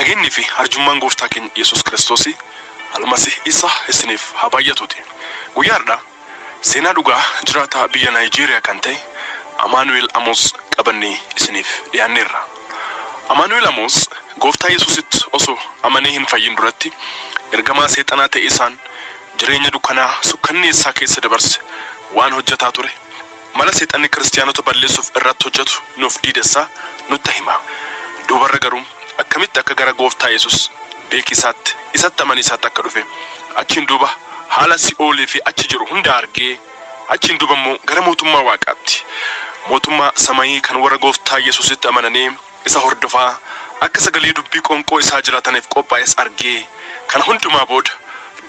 nageenyi fi arjummaan gooftaa keenya Yesuus Kiristoos almasih isa isiniif haa baay'atuuti. Guyyaadha seenaa dhugaa jiraata biyya Naayijeeriyaa kan ta'e Amaanu'eel Amoos qabannee isiniif dhiyaanneerra. Amaanu'eel Amoos gooftaa Yesuusitti osoo amanee hin fayyin duratti ergamaa seexanaa ta'e isaan jireenya dukkanaa sukkanneessaa keessa dabarse waan hojjetaa ture. Mala seexanni kiristaanota balleessuuf irratti hojjetu nuuf diidessaa nutti hima. Duubarra garuu akkamitti akka gara gooftaa Yesuus beekisaatti isatti amaniisaatti akka dhufe achiin duuba haala Si'oolii fi achi jiru hunda argee achiin duuba immoo gara mootummaa Waaqaatti, mootummaa Samayii kan warra gooftaa Yesuusitti amananii isa hordofaa akka sagalee dubbii qoonqoo isaa jiraataniif qophaa'es argee kana hundumaa booda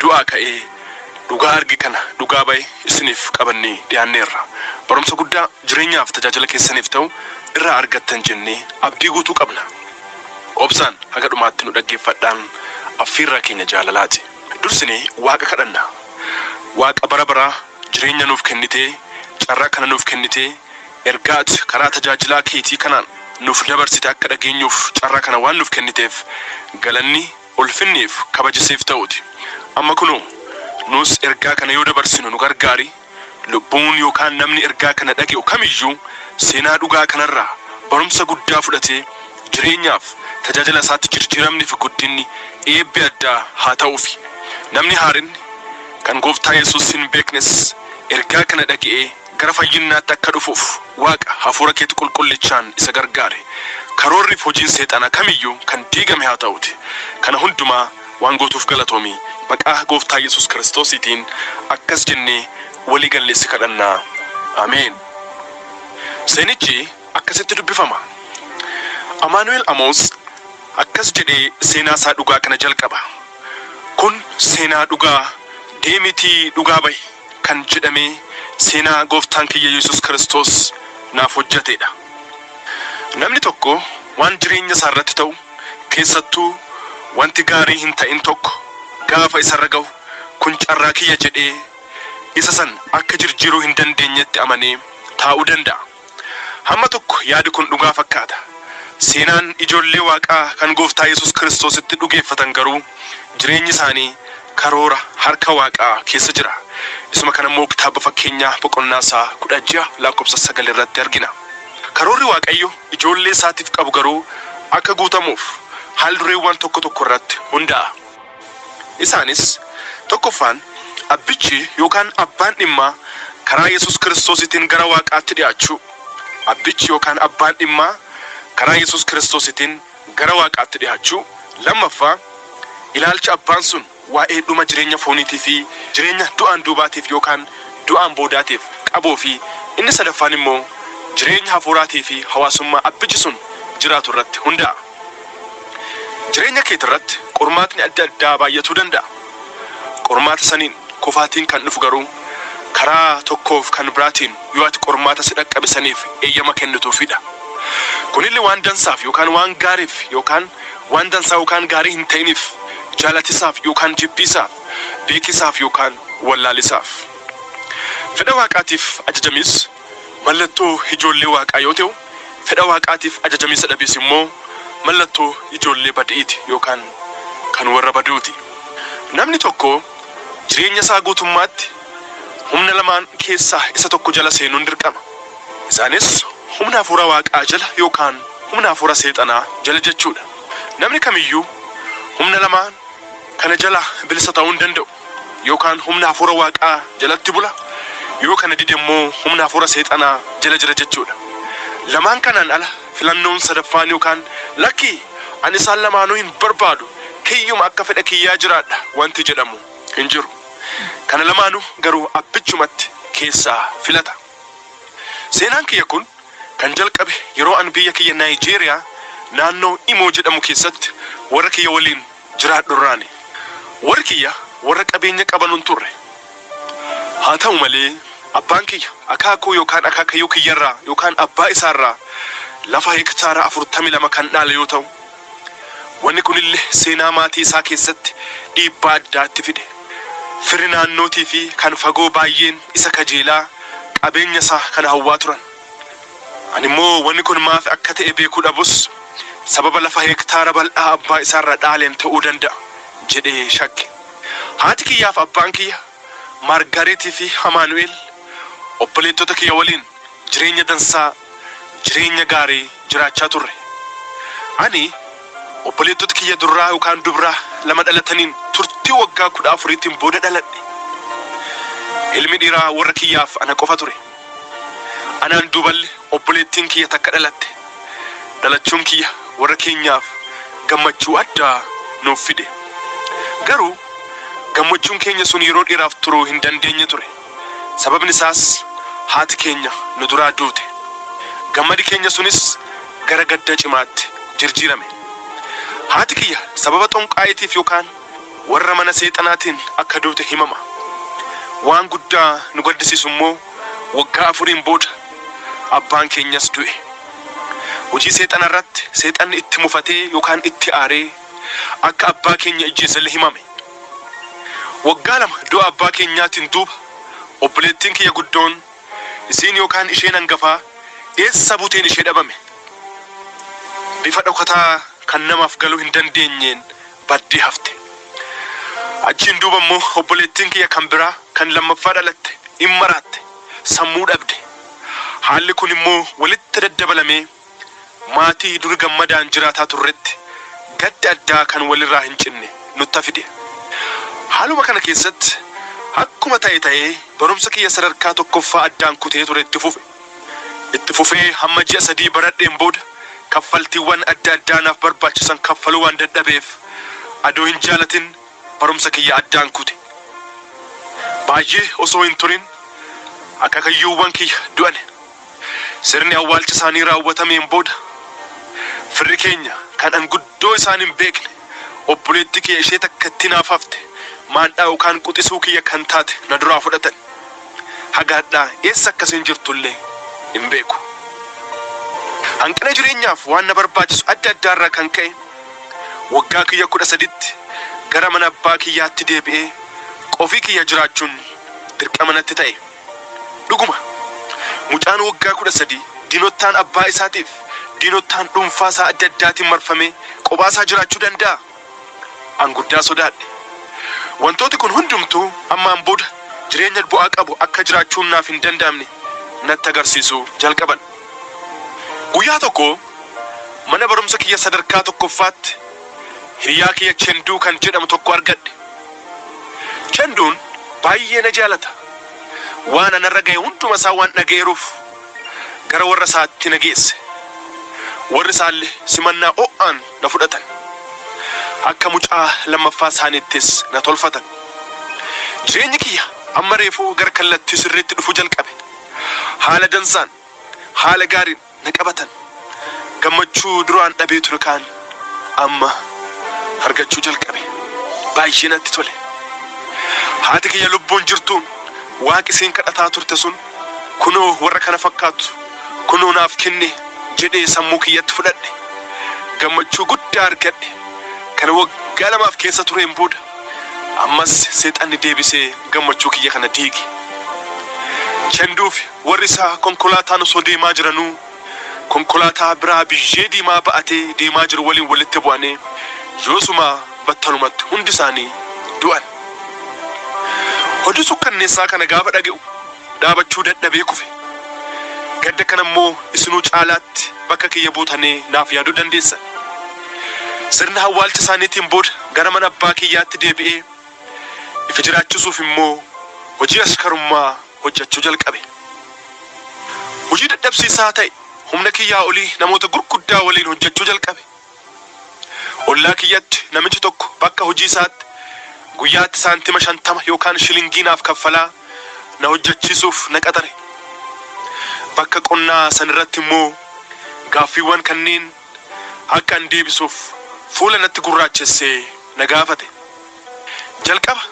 du'aa ka'ee dhugaa argi kana dhugaa bahe isiniif qabannee dhiyaanneerra. Barumsa guddaa jireenyaaf tajaajila keessaniif ta'u irraa argattan jennee abdii guutuu qabna. Obsaan haga dhumaatti nu dhaggeeffadhaan affeerraa keenya jaalalaati. Dursinee Waaqa kadhanna. Waaqa bara baraa jireenya nuuf kennitee carraa kana nuuf kennitee ergaati karaa tajaajilaa keetii kanaan nuuf dabarsite akka dhageenyuuf carraa kana waan nuuf kenniteef galanni ulfinniif kabajisiif ta'uuti. Amma kunoo nus ergaa kana yoo dabarsinu nu gargaari. Lubbuun yookaan namni ergaa kana dhaga'u kamiyyuu seenaa dhugaa kanarraa barumsa guddaa fudhatee jireenyaaf tajaajila isaatti jijjiiramni fi guddinni eebbi addaa haa ta'uufi. Namni haarinni kan gooftaa Yesuus hin beeknes ergaa kana dhaga'ee gara fayyinnaatti akka dhufuuf Waaqa hafuura keetti qulqullichaan isa gargaare. Karoorri fi hojiin seexanaa kamiyyuu kan diigame haa ta'uuti. Kana hundumaa waan gootuuf galatoomi. Maqaa gooftaa Yesuus Kiristoosiitiin akkas jennee walii galleessi kadhannaa. Ameen. Seenichi akkasitti dubbifama. Amaanu'eel Amoos akkas jedhee seenaa isaa dhugaa kana jalqaba. Kun seenaa dhugaa deemitii dhugaa bahe kan jedhamee seenaa gooftaan kiyya Yesuus Kiristoos naaf hojjetedha. Namni tokko waan jireenya isaa irratti ta'u keessattuu wanti gaarii hin ta'in tokko gaafa isarra ga'u kun carraa kiyya jedhee isa san akka jijjiiruu hin dandeenyetti amanee taa'uu danda'a. Hamma tokko yaadi kun dhugaa fakkaata. Seenaan ijoollee Waaqaa kan gooftaa Yesuus Kiristoositti dhugeeffatan garuu jireenyi isaanii karoora harka Waaqaa keessa jira. Isuma kana immoo kitaaba fakkeenyaa boqonnaa isaa 16 lakkoofsa 9 irratti argina. Karoorri Waaqayyo ijoollee isaatiif qabu garuu akka guutamuuf haal dureewwan tokko tokko irratti hundaa'a. Isaanis tokkoffaan abbichi yookaan abbaan dhimmaa karaa Yesuus Kiristoositiin gara Waaqaatti dhiyaachuu. Abbichi yookaan abbaan dhimmaa karaa Yesuus Kiristoositiin gara Waaqaatti dhiyaachuu. Lammaffaa ilaalcha abbaan sun waa'ee dhuma jireenya fooniitii fi jireenya du'aan duubaatiif yookaan du'aan boodaatiif qabuu fi inni sadaffaan immoo jireenya hafuuraatii fi hawaasummaa abbichi sun jiraatu irratti hundaa'a. Jireenya keetii irratti qormaatni adda addaa baay'atuu danda'a. Qormaata saniin kufaatiin kan dhufu garuu karaa tokkoof kan biraatiin yoo ati qormaata si dhaqqabe saniif eeyyama kennituufidha. Kunillee waan dansaaf yookaan waan gaariif yookaan waan dansaa yookaan gaarii hin ta'iniif jaalatisaaf yookaan jibbisaaf beekisaaf yookaan wallaalisaaf. Fedha Waaqaatiif ajajamis mallattoo ijoollee Waaqaa yoo ta'u, fedha Waaqaatiif ajajamiisa dhabees immoo mallattoo ijoollee badi'iiti yookaan kan warra baduuti. Namni tokko jireenya isaa guutummaatti humna lamaan keessaa isa tokko jala seenuun dirqama. Isaanis humna hafuura Waaqaa jala yookaan humna hafuura seexanaa jala jechuudha. Namni kamiyyuu humna lamaan kana jala bilisa ta'uu hin danda'u. Yookaan humna hafuura Waaqaa jalatti bula yoo kana dide immoo humna hafuura seexanaa jala jira jechuudha. Lamaan kanaan ala filannoon sadaffaan yookaan lakki ani isaan lamaanuu hin barbaadu kiyyuma akka fedha kiyyaa jiraadha wanti jedhamu hin jiru. Kana lamaanuu garuu abbichumatti keessaa filata. Seenaan kiyya kun kan jalqabe yeroo an biyya kiyya Naayijeeriyaa naannoo Imo jedhamu keessatti warra kiyya waliin jiraadhu irraani. Warri kiyya warra qabeenya qabanuun turre. Haa ta'u malee abbaan kiyya akaakuu yookaan akaakayyuu kiyyarraa yookaan abbaa isaarraa lafa hektaara 42 kan dhaale yoo ta'u, wanni kunillee seenaa maatii isaa keessatti dhiibbaa addaatti fide. Firi naannootii fi kan fagoo baay'een isa kajeelaa qabeenya isaa kana hawwaa turan. Ani immoo wanni kun maaf akka ta'e beekuu dhabus sababa lafa hektaara bal'aa abbaa isaarraa dhaaleen ta'uu danda'a jedhee shakke. Haati kiyyaaf abbaan kiyya Maargaaretii fi Amaanu'eel obboleettota kiyya waliin jireenya dansaa jireenya gaarii jiraachaa turre. Ani obboleettota kiyya durraa yookaan dubraa lama dhalataniin turtii waggaa 14tiin booda dhaladhe. Ilmi dhiiraa warra kiyyaaf ana qofa ture. Anaan duuballi obboleettiin kiyya takka dhalatte. Dhalachuun kiyya warra keenyaaf gammachuu addaa nuuf fide. Garuu gammachuun keenya sun yeroo dheeraaf turuu hin dandeenye ture. Sababni isaas haati keenya nu duraa duute. Gammadi keenya sunis gara gadda cimaatti jijjiirame. Haati kiyya sababa xonqaayeetiif yookaan warra mana seexanaatiin akka duute himama. Waan guddaa nu gaddisiisu immoo waggaa 4 booda abbaan keenyas du'e. Hojii seexana irratti seexanni itti mufatee yookaan itti aaree akka abbaa keenya ijjeesallee himame. Waggaa 2 du'a abbaa keenyaatiin duuba obboleettiin kiyya guddoon isiin yookaan isheen hangafaa eessa buuteen ishee dhabame. Bifa dhokataa kan namaaf galuu hin dandeenyeen baddee hafte. Achiin duuba immoo obboleettiin kiyya kan biraa kan lammaffaa dhalatte immaraatte sammuu dhabde. Haalli kun immoo walitti daddabalamee maatii dur gammadaan jiraataa turretti gadda addaa kan walirraa hin cinne nutti fide. Haaluma kana keessatti akkuma ta'ee barumsa kiyya sadarkaa tokkoffaa addaan kutee ture itti fufee hamma ji'a 3 baradheen booda kaffaltiiwwan adda addaa naaf barbaachisan kaffaluu waan dadhabeef adoo hin jaalatin barumsa kiyya addaan kute. Baay'ee osoo hin turin akaakayyuuwwan kiyya du'an. Sirni awwaalcha isaanii raawwatameen booda firri keenya kan anguddoo isaan hin beekne obboleettii kiyya ishee takkatti naaf hafte maandhaa yookaan quxisuu kiyya kan taate na duraa fudhatan. Hagaadhaa eessa akkasiin jirtullee hin beeku. Hanqina jireenyaaf waan na barbaachisu adda addaarraa kan ka'e waggaa kiyya 13tti gara mana abbaa kiyyaatti deebi'ee qofii kiyya jiraachuun dirqama natti ta'e. Dhuguma mucaan waggaa 13 diinottaan abbaa isaatiif diinottaan dhuunfaa isaa adda addaatiin marfamee qophaa isaa jiraachuu danda'a. An guddaa sodaadhe. Wantooti kun hundumtuu ammaan booda jireenya bu'aa qabu akka jiraachuun naaf hin danda'amne natti agarsiisuu jalqaban. Guyyaa tokko mana barumsa kiyya sadarkaa tokkoffaatti hiriyaa kiyya Chenduu kan jedhamu tokko argadhe. Chenduun baay'ee na jaalata. Waan anarra ga'e hunduma isaa waan dhaga'eeruuf gara warra isaatti na geesse. Warri isaallee simannaa o'aan na fudhatan. Akka mucaa lammaffaa isaaniittis na tolfatan. Jireenyi kiyya amma reefuu gara kallattii sirriitti dhufuu jalqabe. Haala dansaan haala gaariin na qabatan. Gammachuu duraan dhabee ture kaan amma argachuu jalqabe. Baay'ee natti tole. Haati kiyya lubbuun jirtuun waaqi isiin kadhataa turte sun kunoo warra kana fakkaatu kunoo naaf kenne jedhee sammuu kiyyatti fudhadhe. Gammachuu guddaa argadhe. Kana waggaa 2 keessa tureen booda ammas seexanni deebisee gammachuu kiyya kana diige. Chenduuf warri isaa konkolaataan osoo deemaa jiranuu konkolaataa biraa biyyee diimaa ba'atee deemaa jiru waliin walitti bu'anii yoosuma battalumatti hundi isaanii du'an. Oduu sukkanneessaa kana gaafa dhaga'u dhaabachuu dadhabee kufe. Gadda kana immoo isinuu caalaatti bakka kiyya buutanii naaf yaaduu dandeessan. Sirna awwaalcha isaaniitiin booda gara mana abbaa kiyyaatti deebi'ee ifa jiraachisuuf immoo hojii askarummaa hojjechuu jalqabe. Hojii dadhabsiisaa ta'e humna kiyyaa olii namoota gurguddaa waliin hojjechuu jalqabe. Ollaa kiyyatti namichi tokko bakka hojii isaatti guyyaatti saantima 50 yookaan shilingii naaf kaffalaa na hojjechiisuuf na qaxare. Bakka qonnaa sanirratti immoo gaaffiiwwan kanneen akka an deebisuuf fuula natti gurraachessee na gaafate. Jalqaba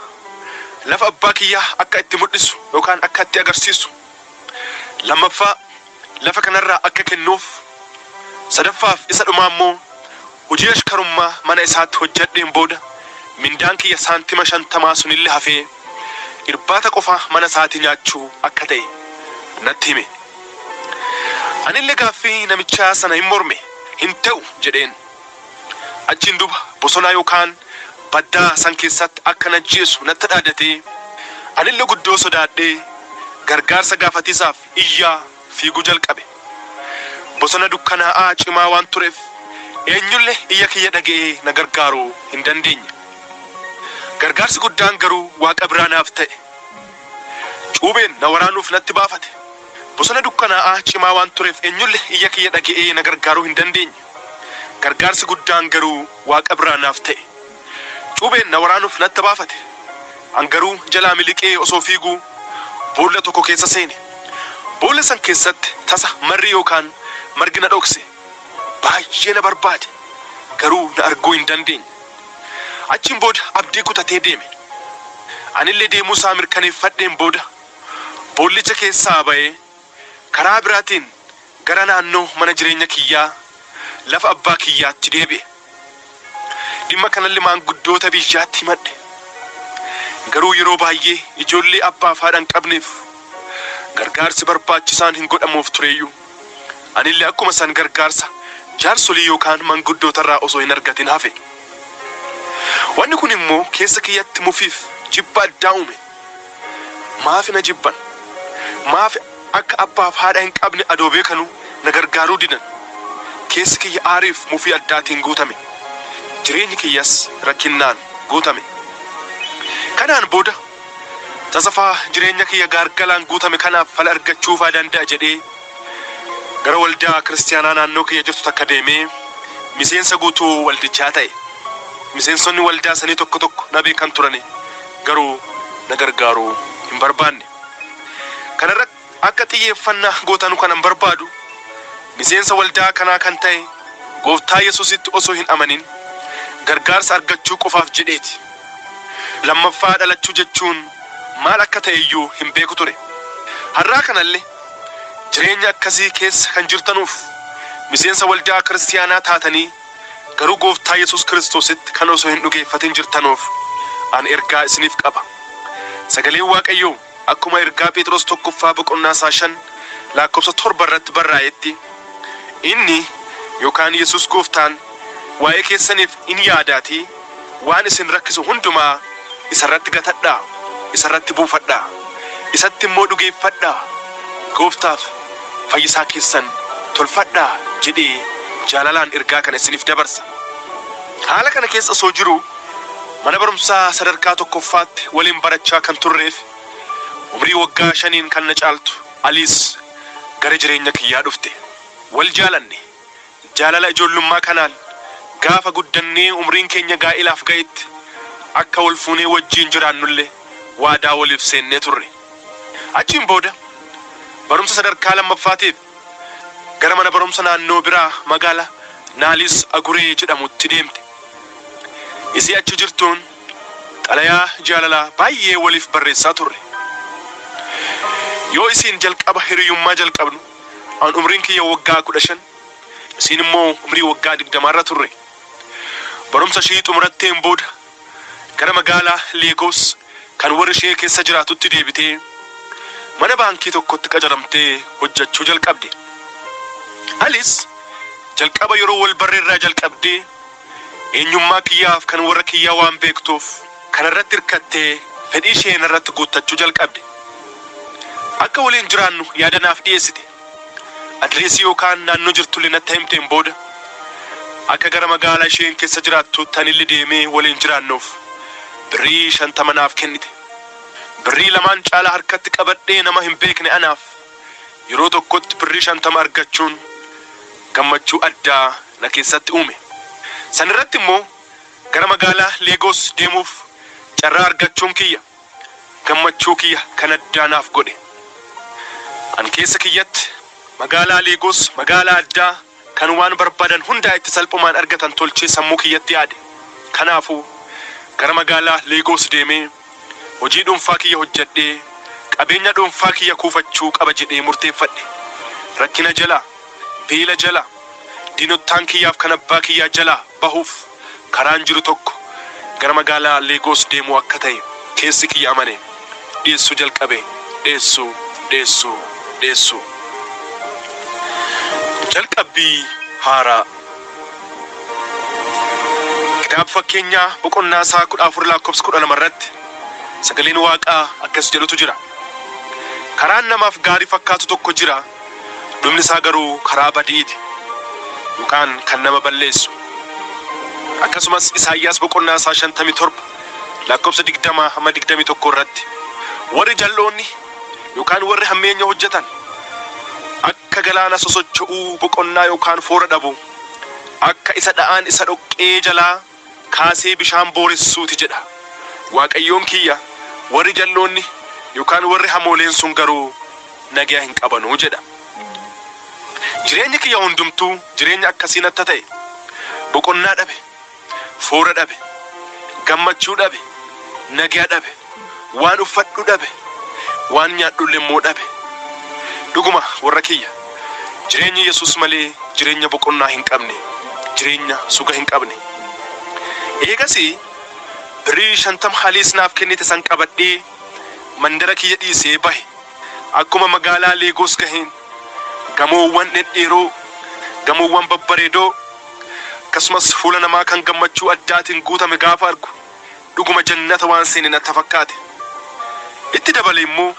lafa abbaa kiyyaa akka itti mul'isu yookaan akka itti agarsiisu. Lammaffaa lafa kanarraa akka kennuuf. Sadaffaaf isa dhumaa immoo hojii ashkarummaa mana isaatti hojjedheen booda mindaan kiyya saantima 50 sunillee hafee irbaata qofa mana isaatti nyaachuu akka ta'e natti hime. Anillee gaaffii namichaa sana hin morme hin ta'u jedheen Achiin duuba bosonaa yookaan baddaa san keessatti akka na jeessu natti dhaadate. Anillee guddoo sodaadhee gargaarsa gaafatiisaaf iyyaa fiiguu jalqabe. Bosona dukkanaa'aa cimaa waan tureef eenyullee iyya kiyya dhaga'ee na gargaaruu hin dandeenye. Gargaarsi guddaan garuu Waaqa biraa naaf ta'e. Cuubeen na waraanuuf natti baafate. Bosona dukkanaa'aa cimaa waan tureef eenyullee iyya kiyya dhaga'ee na gargaaruu hin dandeenye. Gargaarsi guddaan garuu Waaqa biraa naaf ta'e. Cuubeen na waraanuuf natti baafate. An garuu jalaa miliqee osoo fiiguu boolla tokko keessa seene. Boolla san keessatti tasa marri yookaan margi na dhokse. Baay'ee na barbaade garuu na arguu hin dandeenye. Achiin booda abdii kutatee deeme. Anillee deemuusaa mirkaneeffadheen booda boollicha keessaa ba'ee karaa biraatiin gara naannoo mana jireenya kiyyaa lafa abbaa kiyyaatti deebi'e. Dhimma kanallee maanguddoota biyyaatti himadhe. Garuu yeroo baay'ee ijoollee abbaa fi haadha hin qabneef gargaarsi barbaachisaan hin godhamuuf tureeyyuu anillee akkuma san gargaarsa jaarsolii yookaan maanguddootarraa osoo hin argatin hafe. Wanni kun immoo keessa kiyyatti mufiif jibba addaa uume. Maafi na jibban? Maafi akka abbaa fi haadha hin qabne adoo beekanu na gargaaruu didan? Keessi kiyya aariif mufii addaatiin guutame. Jireenyi kiyyas rakkinnaan guutame. Kanaan booda tasafaa jireenya kiyya gaargalaan guutame kanaaf fala argachuufaa danda'a jedhee gara waldaa kiristaanaa naannoo kiyya jirtu takka deemee miseensa guutuu waldichaa ta'e. Miseensonni waldaa sanii tokko tokko na beekan turani garuu na gargaaruu hin barbaanne. Kanarra akka xiyyeeffannaa gootanu kanan barbaadu miseensa waldaa kanaa kan ta'e Gooftaa Yesuusitti osoo hin amanin gargaarsa argachuu qofaaf jedheeti. Lammaffaa dhalachuu jechuun maal akka ta'e iyyuu hin beeku ture. Har'aa kanallee jireenya akkasii keessa kan jirtanuuf miseensa waldaa kiristaanaa taatanii garuu Gooftaa Yesuus Kiristoositti kan osoo hin dhugeeffatin jirtanuuf an ergaa isiniif qaba. Sagaleen Waaqayyoo akkuma ergaa Phexros tokkoffaa boqonnaa 5 lakkoofsa 7 irratti barraa'etti inni yookaan Yesuus Gooftaan waa'ee keessaniif in yaadaatii waan isin rakkisu hundumaa isarratti gatadhaa, isarratti buufadhaa, isatti immoo dhugeeffadhaa, Gooftaaf fayyisaa keessan tolfadhaa jedhee jaalalaan ergaa kana isiniif dabarsa. Haala kana keessa osoo jiru mana barumsaa sadarkaa tokkoffaatti waliin barachaa kan turreef umrii waggaa 5 kan na caaltu Aliis gara jireenya kiyyaa dhufte. Wal jaalanne jaalala ijoollummaa kanaan gaafa guddannee umriin keenya gaa'ilaaf ga'etti akka wal fuunee wajjiin jiraannullee waadaa waliif seennee turre. Achiin booda barumsa sadarkaa lammaffaatiif gara mana barumsa naannoo biraa magaalaa Naaliis Aguree jedhamutti deemte. Isii achi jirtuun xalayaa jaalalaa baay'ee waliif barreessaa turre. Yoo isiin jalqaba hiriyummaa jalqabnu an umriin kiyya waggaa 15 isiin immoo umrii waggaa 20 irra turre. Barumsa ishii xumuratteen booda gara magaalaa Leegos kan warri ishee keessa jiraatutti deebitee mana baankii tokkotti qacaramtee hojjechuu jalqabde. Aliis jalqaba yeroo wal barreerraa jalqabdee eenyummaa kiyyaaf kan warra kiyyaa waan beektuuf kanarratti hirkattee fedhii ishee irratti guuttachuu jalqabde. Akka waliin jiraannu yaada naaf dhiyeessite. Adreesii yookaan naannoo jirtu natti himteen booda akka gara magaalaa isheen keessa jiraattu tanillee deemee waliin jiraannuuf birrii 50 naaf kennite. Birrii lamaan caalaa harkatti qabadhee nama hin beekne anaaf yeroo tokkotti birrii 50 argachuun gammachuu addaa na keessatti uume. San irratti immoo gara magaalaa Leegos deemuuf carraa argachuun kiyya gammachuu kiyya kan addaa naaf godhe. An keessa kiyyatti magaalaa Leegos magaalaa addaa kan waan barbaadan hundaa itti salphumaan argatan tolchee sammuu kiyyatti yaade. Kanaafuu gara magaalaa Leegos deemee hojii dhuunfaa kiyya hojjedhee qabeenya dhuunfaa kiyya kuufachuu qaba jedhee murteeffadhe. Rakkina jalaa, beela jalaa, diinottaan kiyyaaf kan abbaa kiyyaa jalaa bahuuf karaan jiru tokko gara magaalaa Leegos deemuu akka ta'e keessi kiyya amane. Dhiyeessuu jalqabe. Dhiyeessuu. Jalqabbii haaraa. Kitaaba fakkeenyaa boqonnaa isaa 14 lakkoofsa 12 irratti sagaleen Waaqaa akkas jedhutu jira. Karaan namaaf gaarii fakkaatu tokko jira, dhumni isaa garuu karaa badiiti yookaan kan nama balleessu. Akkasumas Isaayyaas boqonnaa isaa 57 lakkoofsa 20 hamma 21 irratti warri jalloonni yookaan warri hammeenya hojjetan akka galaana sosocho'uu boqonnaa yookaan foora dhabu, akka isa dha'aan isa dhoqqee jalaa kaasee bishaan booressuuti jedha. Waaqayyoon kiyya warri jalloonni yookaan warri hamooleen sun garuu nagaa hin qabanu jedha. Jireenyi kiyya hundumtuu jireenya akkasii natti ta'e, boqonnaa dhabe, foora dhabe, gammachuu dhabe, nagaa dhabe, waan uffadhu dhabe, waan nyaadhu immoo dhabe. Dhuguma warra kiyya jireenyi Yesuus malee jireenya boqonnaa hin qabne, jireenya suga hin qabne. Eegasii birrii 50 haliis naaf kennite san qabadhee mandara kiyya dhiisee bahe. Akkuma magaalaa Leegos gaheen gamoowwan dhedheeroo, gamoowwan babbareedoo, akkasumas fuula namaa kan gammachuu addaatiin guutame gaafa argu dhuguma jannata waan seene natti fakkaate. Itti dabale immoo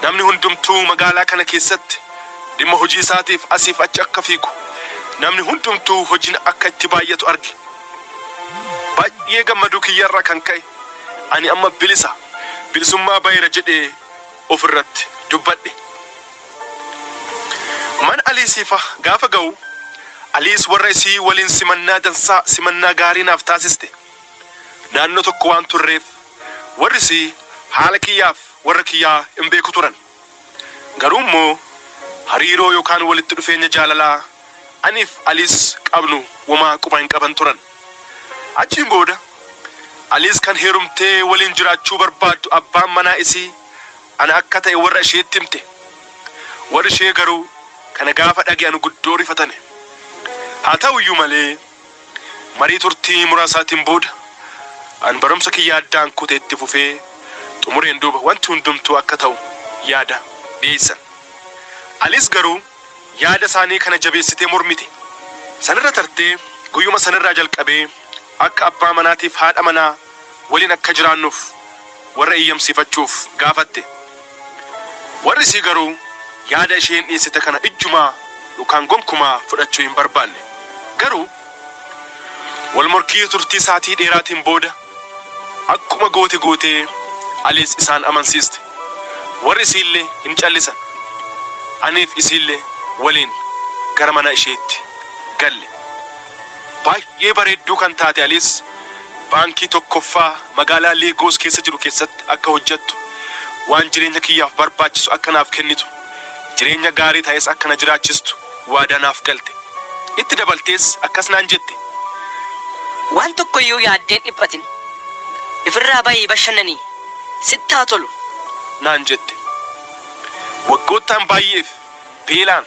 namni hundumtuu magaalaa kana keessatti dhimma hojii isaatiif asiif achi akka fiigu, namni hundumtuu hojiin akka itti baay'atu arge. Baay'ee gammaduu kiyyarraa kan ka'e ani amma bilisummaa bayira jedhee ofirratti dubbadhe. Man Aliisiif gaafa ga'u Aliis warra isii waliin simannaa gaarii naaf taasiste. Naannoo tokko waan turreef warri isii haala kiyyaaf warra kiyyaa hin beeku turan. Garuu immoo hariiroo yookaan walitti dhufeenya jaalalaa aniif Aliis qabnu wamaa quba hin qaban turan. Achiin booda Aliis kan heerumtee waliin jiraachuu barbaaddu abbaan manaa isii ana akka ta'e warra isheetti himte. Warri ishee garuu kana gaafa dhaga'an guddoo rifatane. Haa ta'u iyyuu malee marii turtii muraasaatiin booda an barumsa kiyya addaan kuteetti fufee xumureen duuba wanti hundumtuu akka ta'u yaada dhiyeessan. Aliis garuu yaada isaanii kana jabeessitee mormite. Sanirra tartee guyyuma sanirraa jalqabee akka abbaa manaatiif haadha manaa waliin akka jiraannuuf warra eeyyamsiifachuuf gaafatte. Warri isii garuu yaada isheen dhiyeessite kana ijjumaa yookaan gonkumaa fudhachuu hin barbaanne. Garuu wal morkii turtii saatii dheeraatiin booda akkuma gootee Aliis isaan amansiiste. Warri isiillee hin callisan. Aniif isiillee waliin gara mana isheetti galle. Baay'ee bareedduu kan taate Aliis baankii tokkoffaa magaalaa Leegos keessa jiru keessatti akka hojjettu, waan jireenya kiyyaaf barbaachisu akka naaf kennitu, jireenya gaarii ta'es akka na jiraachistu waadaa naaf galte. Itti dabaltees akkas naan jette. Waan tokko iyyuu yaaddeen dhiphatin, ifirraa bayii bashannanii sitti haa tolu naan jette. Waggoottan baay'eef beelaan,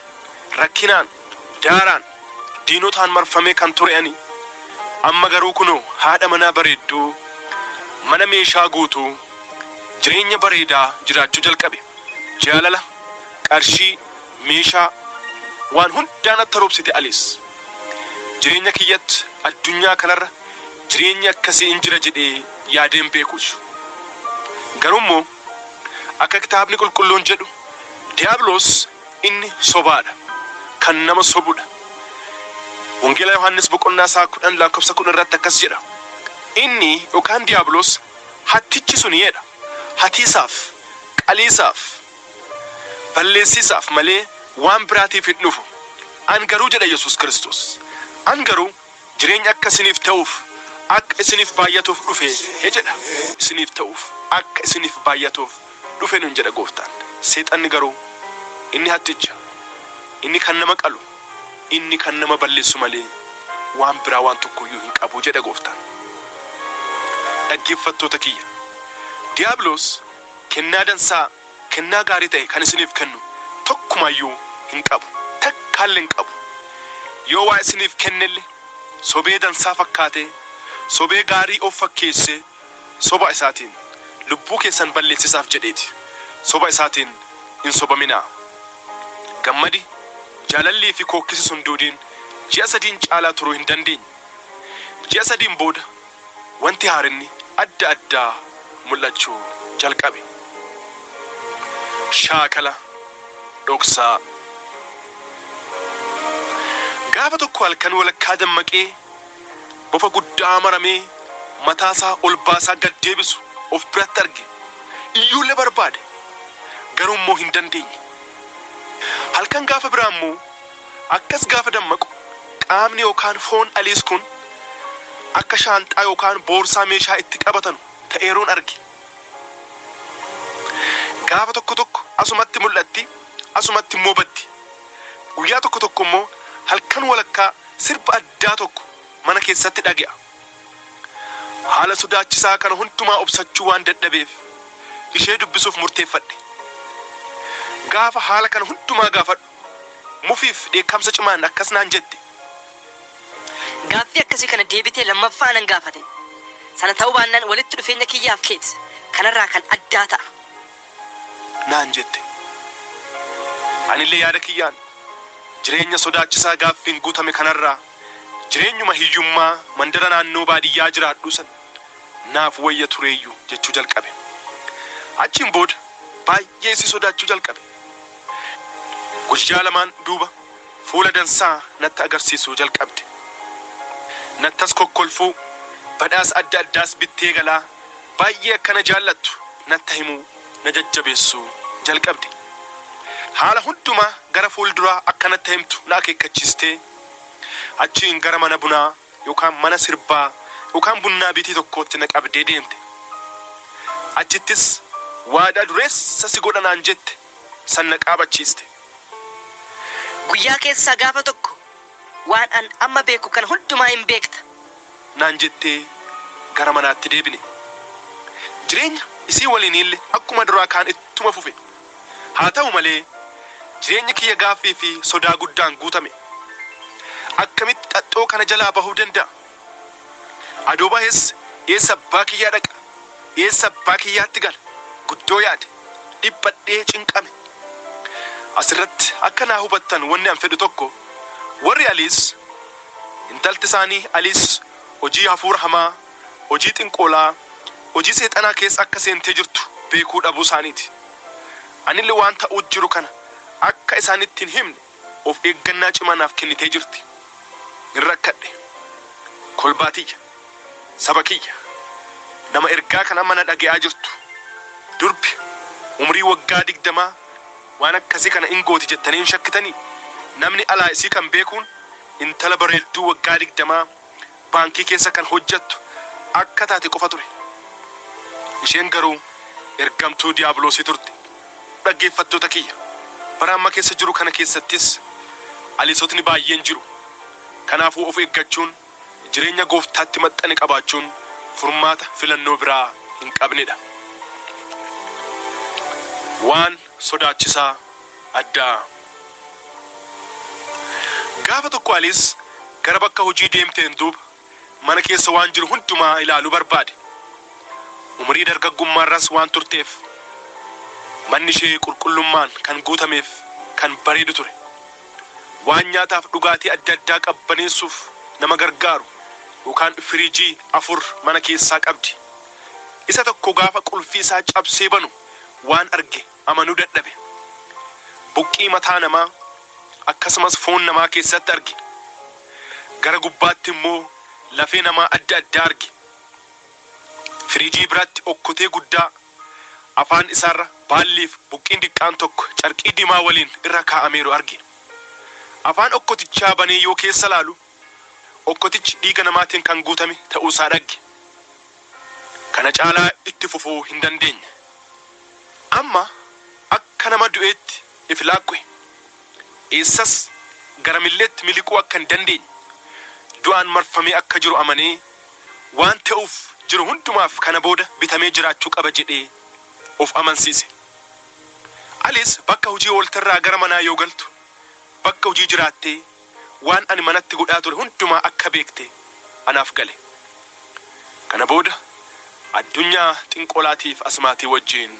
rakkinaan, daaraan, diinotaan marfamee kan ture ani amma garuu kunoo haadha manaa bareedduu, mana meeshaa guutuu, jireenya bareedaa jiraachuu jalqabe. Jaalala, qarshii, meeshaa waan hundaan natti roobsite Aliis. Jireenya kiyyatti addunyaa kanarra jireenya akkasii hin jira jedhee yaadeen beekus. Garuu immoo akka kitaabni qulqulluun jedhu diiyaabiloos inni sobaadha, kan nama sobudha. Wangeela Yohaannis boqonnaa isaa 10 lakkoofsa 10 irratti akkas jedha. Inni yookaan diiyaabiloos hattichi sun jedha. Hatiisaaf, qaliisaaf, balleessisaaf malee waan biraatiif hin dhufu. An garuu jedha Yesuus Kiristoos. An garuu jireenya akka isiniif ta'uuf, akka isiniif baay'atuuf dhufe jedha. Isiniif ta'uuf, akka isiniif baay'atuuf dhufe nun jedha Gooftaan. Seexanni garuu inni hatticha, inni kan nama qalu, inni kan nama balleessu malee waan biraa waan tokkoyyuu hin qabu jedha Gooftaan. Dhaggeeffattoota kiyya, diiyaabiloos kennaa dansaa, kennaa gaarii ta'e kan isiniif kennu tokkumaayyuu hin qabu, takkaallee hin qabu. Yoo waa isiniif kennelle sobee dansaa fakkaatee, sobee gaarii of fakkeessee, soba isaatiin lubbuu keessan balleessisaaf jedheeti. Soba isaatiin hin sobaminaa. Gammadi, jaalallii fi kookkisi sun duudiin ji'a 3 caalaa turuu hin dandeenye. Ji'a sadiin booda wanti haarinni adda addaa mul'achuu jalqabe. Shaakala dhoksaa. Gaafa tokko halkan walakkaa dammaqee bofa guddaa maramee mataasaa ol baasaa gad deebisu of biratti arge. Iyyuullee barbaade garuu immoo hin dandeenye. Halkan gaafa biraa immoo akkas gaafa dammaqu qaamni yookaan foon Aliis kun akka shaanxaa yookaan boorsaa meeshaa itti qabatanu ta'eeruun arge. Gaafa tokko asumatti mul'atti, asumatti immoo baddi. Guyyaa tokko immoo halkan walakkaa sirba addaa tokko mana keessatti dhage'a. Haala sodaachisaa kana hundumaa obsachuu waan dadhabeef ishee dubbisuuf murteeffadhe. Gaafa haala kana hundumaa gaafadhu mufiif dheekkamsa cimaan akkas naan jette. Gaaffii akkasii kana deebitee lammaffaa nan gaafate. Sana ta'uu baannaan walitti dhufeenya kiyyaaf keessa kanarraa kan addaa ta'a naan jette. Anillee yaada kiyyaan jireenya sodaachisaa gaaffiin guutame kanarraa jireenyuma hiyyummaa mandara naannoo baadiyyaa jiraadhu san naaf wayya tureeyyuu jechuu jalqabe. Achiin booda baay'ee si sodaachuu jalqabe. Guyyaa lamaan duuba fuula dansaa natti agarsiisuu jalqabde. Nattas kokkolfuu badhaasa adda addaas bittee galaa baay'ee akkana jaallattu natti himuu na jajjabeessuu jalqabde. Haala hundumaa gara fuulduraa akkanatti himtu na akeekkachiistee achiin gara mana bunaa yookaan mana sirbaa yookaan bunnaa bitii tokkootti na qabdee deemte. Achittis waadaa dureessa si godha naan jette san na qaabachiiste. Guyyaa keessaa gaafa tokko waan an amma beeku kan hundumaa hin beekta naan jettee gara manaatti deebine. Jireenya isii waliin illee akkuma duraa kaan ittuma fufe. Haa ta'u malee jireenyi kiyya gaaffii fi sodaa guddaan guutame. Akkamitti xaxxoo kana jalaa bahuu danda'a? Adoo bahes eessa abbaa kiyyaa dhaqa? Eessa abbaa kiyyaatti gala? Guddoo yaade dhiphadhee cinqame. Asirratti akka naa hubattan wanni an fedhu tokko warri Aliis intalti isaanii Aliis hojii hafuura hamaa, hojii xinqoolaa, hojii seexanaa keessa akka seentee jirtu beekuu dhabuu isaaniiti. Anillee waan ta'uu jiru kana akka isaanitti hin himne of eeggannaa cimaa naaf kennitee jirti. Hin rakkadhe. Kolbaatiyya, saba kiyya, nama ergaa kana mana dhaga'aa jirtu. Durbi umrii waggaa 20 waan akkasii kana ingooti jettanii hin shakkitanii. Namni alaa isii kan beekuun intala bareedduu waggaa 20 baankii keessa kan hojjettu akka taate qofa ture. Isheen garuu ergamtuu diiyaabiloosii turte. Dhaggeeffattoota kiyya bara amma keessa jiru kana keessattis Aliisotni baay'een jiru. Kanaafuu of eeggachuun jireenya gooftaatti maxxane qabaachuun furmaata filannoo biraa hin qabnedha. Waan sodaachisaa addaa. Gaafa tokko Aliis gara bakka hojii deemteen duuba mana keessa waan jiru hundumaa ilaaluu barbaade. Umrii dargaggummaarras waan turteef manni ishee qulqullummaan kan guutameef kan bareedu ture. Waan nyaataaf dhugaatii adda addaa qabbaneessuuf nama gargaaru yookaan firiijii 4 mana keessaa qabdi. Isa tokko gaafa qulfii isaa cabsee banu waan arge amanuu dadhabe. Buqqii mataa namaa akkasumas foon namaa keessatti arge. Gara gubbaatti immoo lafee namaa adda addaa arge. Firiijii biratti okkotee guddaa afaan isaarra baalliif buqqiin diqqaan tokko carqii diimaa waliin irra kaa'ameeru arge. Afaan okkotichaa banee yoo keessa laalu okkotichi dhiiga namaatiin kan guutame ta'uu isaa dhagge. Kana caalaa itti fufuu hin dandeenye. Amma akka nama du'eetti if laaqqe. Eessas gara milleetti miliquu akka hin dandeenye. Du'aan marfamee akka jiru amanee waan ta'uuf jiru hundumaaf kana booda bitamee jiraachuu qaba jedhee of amansiise. Aliis bakka hojii waltarraa gara manaa yoo galtu bakka hojii jiraattee waan ani manatti godhaa ture hundumaa akka beekte anaaf gale. Kana booda addunyaa xinqolaatiif asmaatii wajjin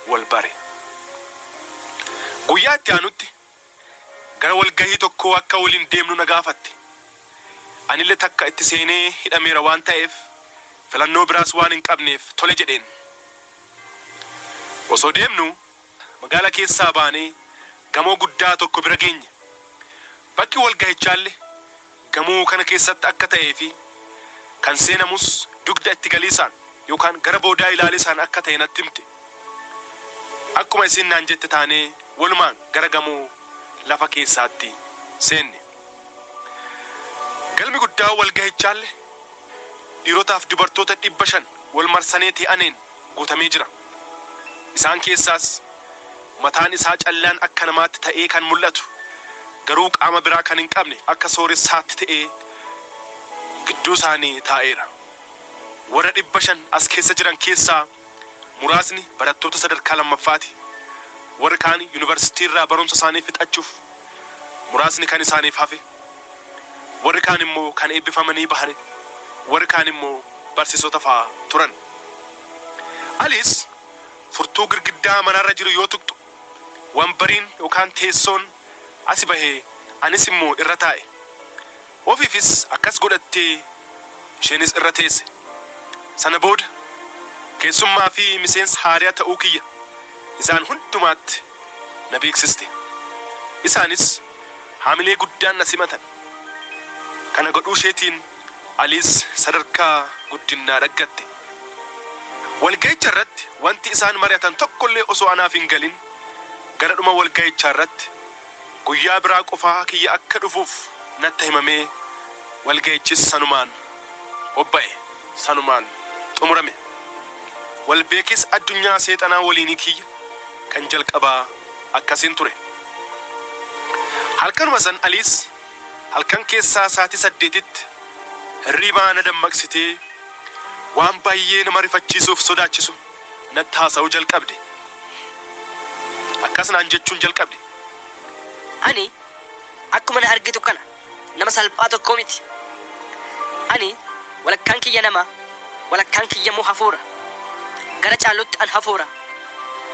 wal bare. Guyyaa itti aanutti gara walgahii tokko akka waliin deemnu na gaafatte. anillee takka itti seenee hidhameera waan ta'eef filannoo biraas waan hin qabneef tole jedheen. Osoo deemnu magaalaa keessaa baanee gamoo guddaa tokko bira geenye. Bakki walga'ichaallee gamoo kana keessatti akka ta'ee fi kan seenamus dugda itti galiisaan yookaan gara boodaa ilaalisaan akka ta'e natti himte. Akkuma isin naan jette taanee walumaan gara gamoo lafa keessaatti seenne. Galmi guddaa walga'ichaallee dhiirotaaf dubartoota 500 wal marsanii ta'aniin guutamee jira. Isaan keessaas mataan isaa callaan akka namaatti ta'ee kan mul'atu garuu qaama biraa kan hin qabne akka sooressaatti ta'ee gidduu isaanii taa'eera. Warra 500 as keessa jiran keessaa muraasni barattoota sadarkaa lammaffaati. Warri kaan yuunivarsiitii irraa barumsa isaanii fixachuuf, muraasni kan isaaniif hafe, warri kaan immoo kan eebbifamanii bahan, warri kaan immoo barsiisota fa'aa turan. Aliis furtuu girgiddaa manarra jiru yoo tuqxu wanbariin yookaan teessoon asi bahee anis immoo irra taa'e. Ofiifis akkas godhattee isheenis irra teesse. Sana booda keessummaa fi miseensa haaraa ta'uu kiyya isaan hundumaatti na beeksiste. Isaanis haamilee guddaan na simatan. Kana godhuu isheetiin Aliis sadarkaa guddinaa dhaggatte. Walga'icha irratti wanti isaan mari'atan tokkollee osoo anaaf hin galin gara dhuma walga'ichaa irratti guyyaa biraa qofaa kiyya akka dhufuuf natti himamee walga'ichis sanumaan obba'e, sanumaan xumurame. Walbeekis addunyaa seexanaa waliinii kiyya kan jalqabaa akkasiin ture. Halkanuma san Aliis halkan keessaa sa'aatii 8tti hirribaa na dammaqsitee waan baay'ee nama rifachiisuuf sodaachisu natti haasa'uu jalqabde. Akkas naan jechuun jalqabde. Ani akkuma na argitu kana nama salphaa tokko miti. Ani walakkaan kiyya nama, walakkaan kiyya immoo hafuura. Gara caalutti an hafuura.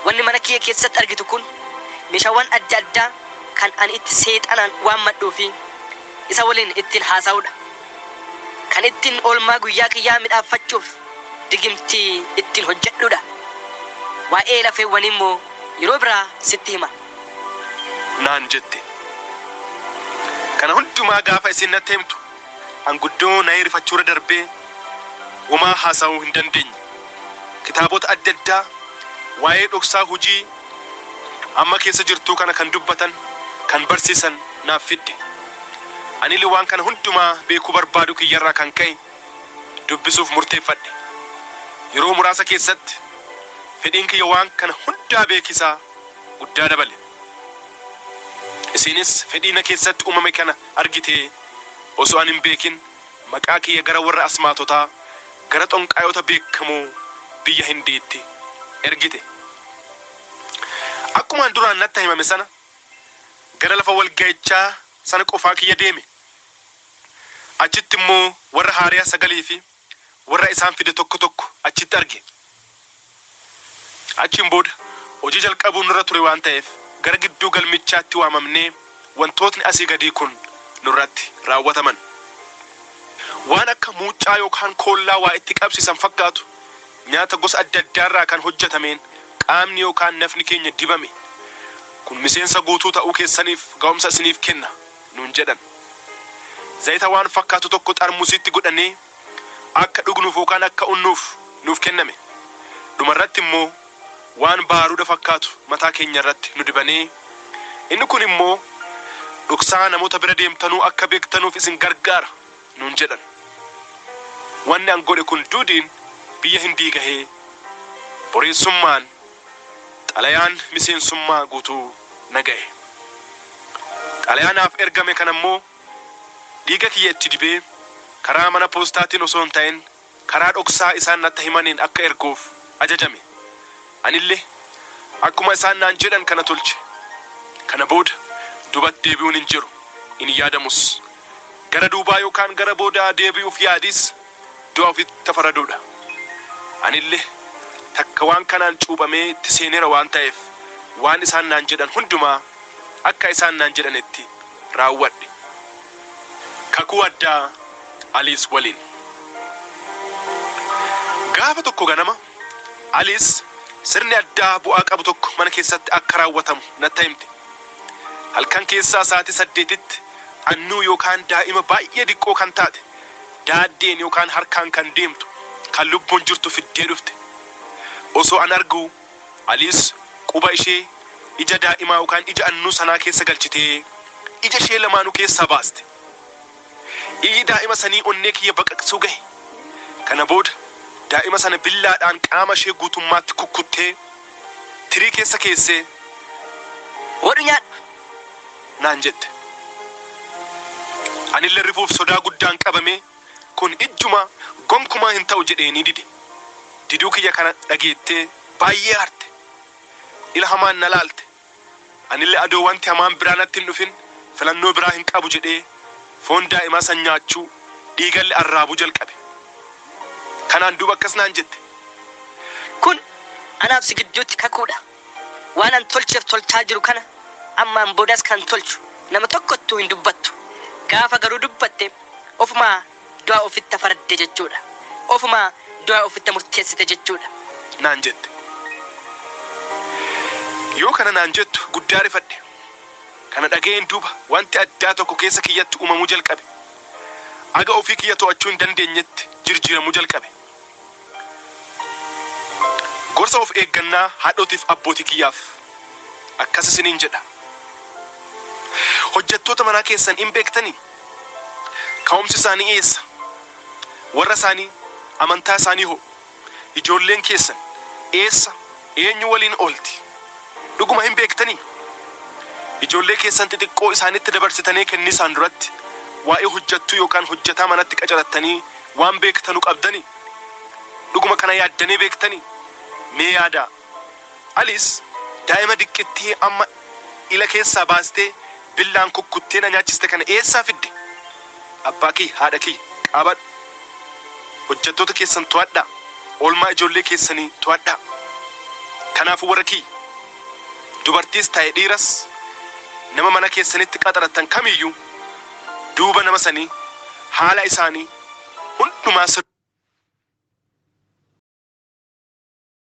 Wanni mana kiyya keessatti argitu kun meeshaawwan adda addaa kan ani itti seexanaan waan madhuu fi isa waliin ittiin haasa'uudha. Kan ittiin oolmaa guyyaa kiyyaa midhaaffachuuf digimtii ittiin hojjedhuudha. Waa'ee lafeewwan immoo yeroo biraa sitti hima naan jette. Kana hundumaa gaafa isin natti himtu anguddoo na hirifachuura darbee homaa haasa'uu hin dandeenye. Kitaabota adda addaa waa'ee dhoksaa hojii amma keessa jirtuu kana kan dubbatan, kan barsiisan naaf fidde. Anillee waan kana hundumaa beekuu barbaadu kiyyarraa kan ka'e dubbisuuf murteeffadhe. Yeroo muraasa keessatti fedhiin kiyya waan kana hundaa beekisaa guddaa dabale. Isinis fedhii na keessatti uumame kana argitee osoo an hin beekin maqaa kiyya gara warra asmaatotaa, gara xonqaayota beekamoo biyya Hindiitti ergite. Akkumaan duraan natti himame sana gara lafa walga'ichaa sana qofaa kiyya deeme. Achitti immoo warra haaraa sagalii fi warra isaan fide tokko tokko achitti arge. Achiin booda hojii jalqabuun nurra ture waan ta'eef gara gidduu galmichaatti waamamnee wantootni asii gadii kun nurratti raawwataman. Waan akka muuccaa yookaan koollaa waa itti qabsiisan fakkaatu nyaata gosa adda addaarraa kan hojjetameen qaamni yookaan nafni keenya dibame. Kun miseensa guutuu ta'uu keessaniif ga'umsa isiniif kenna nuun jedhan. Zayita waan fakkaatu tokko xarmusiitti godhanii akka dhugnuuf yookaan akka unnuuf nuuf kenname. Dhumarratti immoo waan baaruudha fakkaatu mataa keenya irratti nu dibanii inni kun immoo dhoksaa namoota bira deemtanuu akka beektanuuf isin gargaara nuun jedhan. Wanni an godhe kun duudiin biyya Hindii gahee boreessummaan xalayaan miseensummaa guutuu na gahe. Xalayaanaaf ergame kana immoo dhiiga kiyya itti dibee karaa mana poostaatiin osoo hin ta'in karaa dhoksaa isaan natti himaniin akka erguuf ajajame. Anillee akkuma isaan naan jedhan kana tolche. Kana booda dubatti deebi'uun hin jiru, hin yaadamus. Gara duubaa yookaan gara boodaa deebi'uuf yaadis du'a ofitti faraduudha. Anillee takka waan kanaan cuubamee itti seeneera waan ta'eef waan isaan naan jedhan hundumaa akka isaan naan jedhanitti raawwadhe. Kakuu addaa Aliis waliin. Gaafa tokko ganama Aliis sirni addaa bu'aa qabu tokko mana keessatti akka raawwatamu natti himte. Halkan keessaa sa'aatii 8tti annuu yookaan daa'ima baay'ee diqqoo kan taate daaddeen yookaan harkaan kan deemtu kan lubbuun jirtu fiddee dhufte. Osoo an argu Aliis quba ishee ija daa'imaa yookaan ija annuu sanaa keessa galchitee ija ishee lamaanuu keessaa baaste. Iyyi daa'ima sanii onnee kiyya baqaqsuu gahe. Kana booda daa'ima sana billaadhaan qaama ishee guutummaatti kukkuttee tirii keessa keessee Hodhu nyaadhu naan jette. Anillee rifuuf sodaa guddaan qabame kun ijjuma gonkumaa hin ta'u jedhee ni dide. Diduu kiyya kana dhageettee baay'ee harte. Ila hamaan na laalte. Anillee adoo wanti hamaan biraa natti hin dhufin filannoo biraa hin qabu jedhee foon daa'imaa san nyaachuu dhiigalli arraabuu jalqabe. Kanaan duuba akkas naan jette. kun anaaf si gidduutti kakuudha. Waan an tolcheef tolchaa jiru kana ammaan boodas kan tolchu nama tokkottuu hin dubbattu. Gaafa garuu dubbatte ofumaa du'a ofitti faradde jechuudha. Ofumaa du'a ofitti murteessite jechuudha. Naan jette. Yoo kana naan jettu guddaa rifadhe. Kana dhageen duuba wanti addaa tokko keessa kiyyatti uumamuu jalqabe. Aga ofii kiyya to'achuu hin dandeenyetti jirjiiramuu jalqabe. Gorsa of eeggannaa haadhotiif abbootii kiyyaaf akkas isiniin jedha. Hojjettoota manaa keessan hin beektanii? Ka'umsi isaanii eessa? Warra isaanii amantaa isaanii hoo? Ijoolleen keessan eessa? Eenyu waliin oolti? Dhuguma hin beektanii? Ijoollee keessan xixiqqoo isaanitti dabarsitanii kennisaan duratti waa'ee hojjettuu yookaan hojjetaa manatti qacarattanii waan beektanu qabdanii? Dhuguma kana yaaddanii beektanii? Mee yaadaa. Aliis daa'ima diqqittii amma ila keessaa baastee billaan kukkuttee na nyaachiste kana eessaa fidde? Abbaa kiyya haadha kiyya qabadhu. Hojjettoota keessan to'adhaa. Oolmaa ijoollee keessanii to'adhaa. Kanaafuu warra kiyya dubartiis ta'e dhiiras nama mana keessanitti qaxarattan kamiyyuu duuba nama sanii haala isaanii hundumaa